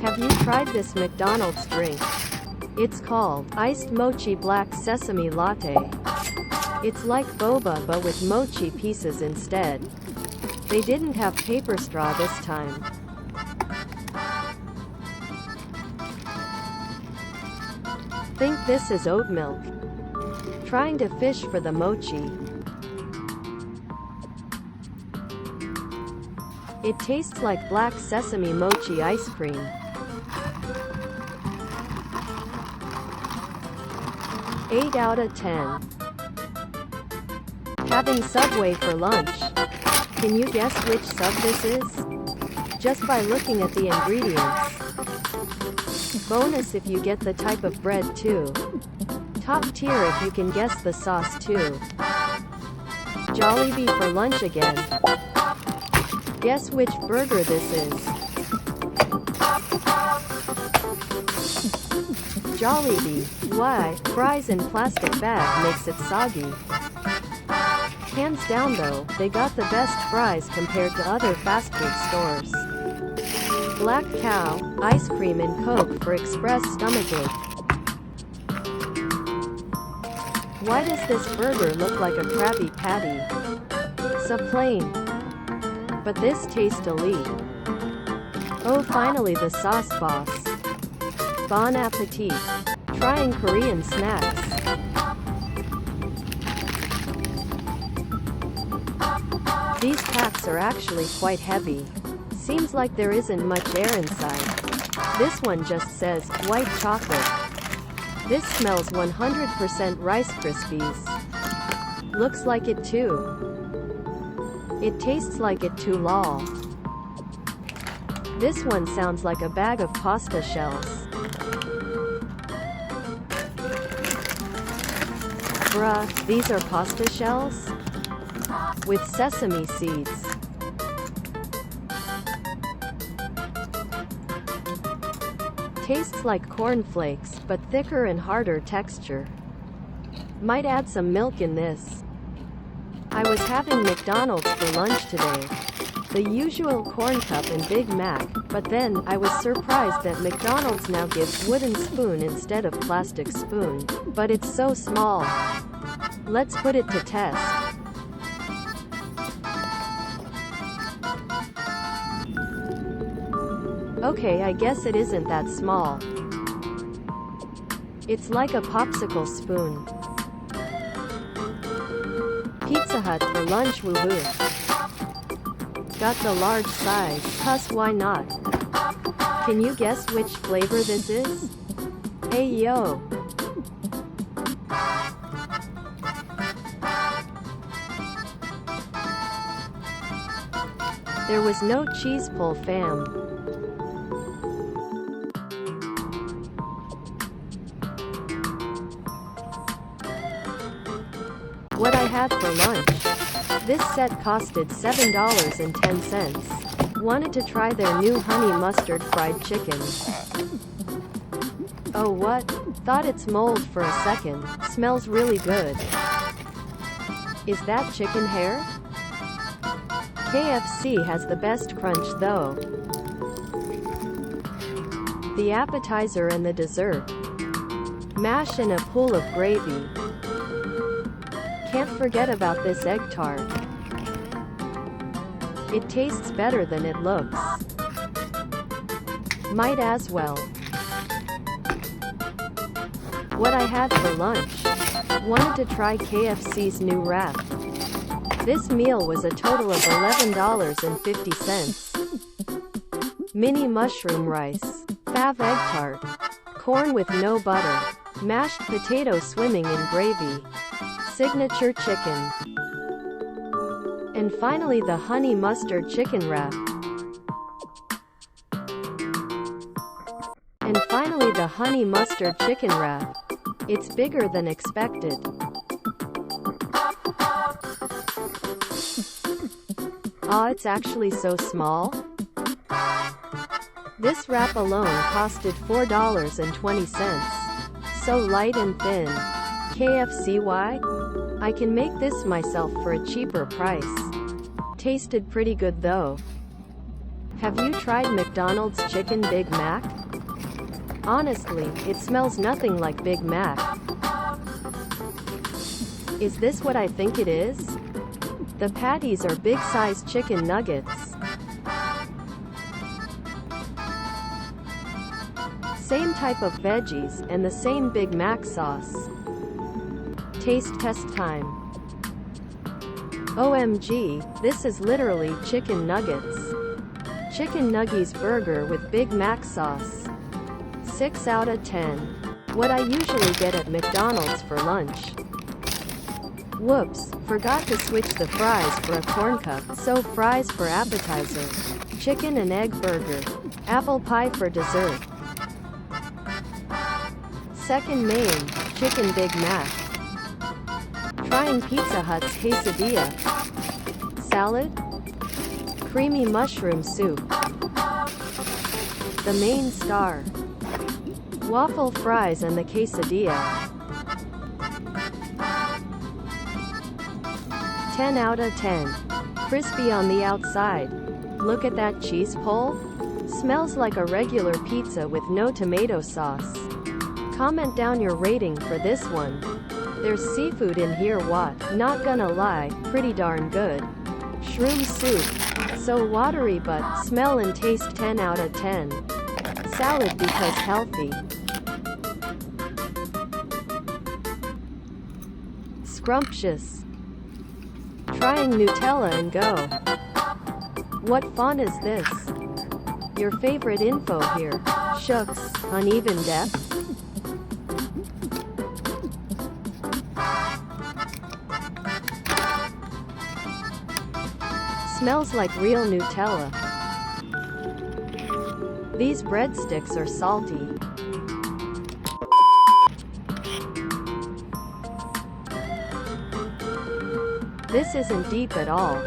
Have you tried this McDonald's drink? It's called Iced Mochi Black Sesame Latte. It's like boba but with mochi pieces instead. They didn't have paper straw this time. Think this is oat milk. Trying to fish for the mochi. It tastes like black sesame mochi ice cream. Eight out of 10. Having Subway for lunch. Can you guess which sub this is? Just by looking at the ingredients. Bonus if you get the type of bread too. Top tier if you can guess the sauce too. Jollibee for lunch again. Guess which burger this is. Jollibee. Why? Fries in plastic bag makes it soggy. Hands down though, they got the best fries compared to other fast food stores. Black Cow, ice cream and Coke for express stomachache. Why does this burger look like a Krabby Patty? So plain. But this tastes elite. Oh, finally the sauce boss. Bon appetit. Trying Korean snacks. These packs are actually quite heavy. Seems like there isn't much air inside. This one just says, white chocolate. This smells 100% Rice Krispies. Looks like it too. It tastes like it too lol. This one sounds like a bag of pasta shells. Bruh, these are pasta shells? With sesame seeds. Tastes like cornflakes, but thicker and harder texture. Might add some milk in this. I was having McDonald's for lunch today. The usual corn cup and Big Mac, but then I was surprised that McDonald's now gives wooden spoon instead of plastic spoon. But it's so small. Let's put it to test. Okay, I guess it isn't that small. It's like a popsicle spoon. Pizza Hut for lunch, woohoo. Got the large size, plus why not? Can you guess which flavor this is? Hey yo! There was no cheese pull, fam. What I had for lunch. This set costed $7.10. Wanted to try their new honey mustard fried chicken. Oh what? Thought it's mold for a second. Smells really good. Is that chicken hair? KFC has the best crunch though. The appetizer and the dessert. Mash and a pool of gravy. Can't forget about this egg tart. It tastes better than it looks. Might as well. What I had for lunch. Wanted to try KFC's new wrap. This meal was a total of $11.50. Mini mushroom rice. Fav egg tart. Corn with no butter. Mashed potato swimming in gravy. Signature chicken. And finally the honey mustard chicken wrap. And finally the honey mustard chicken wrap. It's bigger than expected. Aw, it's actually so small? This wrap alone costed $4.20. So light and thin. KFC, why? I can make this myself for a cheaper price. Tasted pretty good though. Have you tried McDonald's Chicken Big Mac? Honestly, it smells nothing like Big Mac. Is this what I think it is? The patties are big-sized chicken nuggets. Same type of veggies, and the same Big Mac sauce. Taste test time. OMG, this is literally chicken nuggets. Chicken nuggies burger with Big Mac sauce. 6 out of 10. What I usually get at McDonald's for lunch. Whoops, forgot to switch the fries for a corn cup, so fries for appetizer. Chicken and egg burger. Apple pie for dessert. Second main, Chicken Big Mac. Trying Pizza Hut's quesadilla. Salad. Creamy mushroom soup. The main star. Waffle fries and the quesadilla. 10 out of 10. Crispy on the outside. Look at that cheese pull. Smells like a regular pizza with no tomato sauce. Comment down your rating for this one. There's seafood in here, what? Not gonna lie, pretty darn good. Shroom soup. So watery but smell and taste 10 out of 10. Salad because healthy. Scrumptious. Trying Nutella and go. What font is this? Your favorite info here. Shucks, uneven depth. Smells like real Nutella. These breadsticks are salty. This isn't deep at all.